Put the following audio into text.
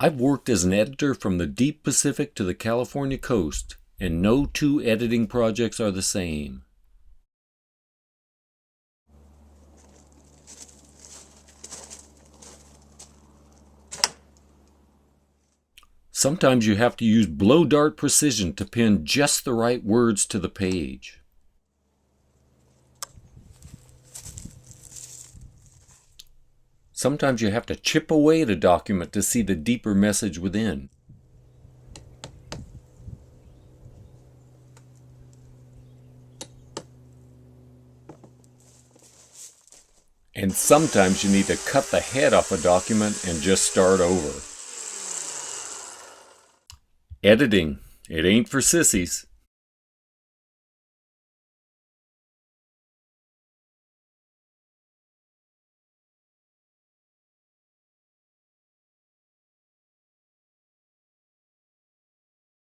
I've worked as an editor from the deep Pacific to the California coast, and no two editing projects are the same. Sometimes you have to use blow dart precision to pin just the right words to the page. Sometimes you have to chip away at a document to see the deeper message within. And sometimes you need to cut the head off a document and just start over. Editing, it ain't for sissies.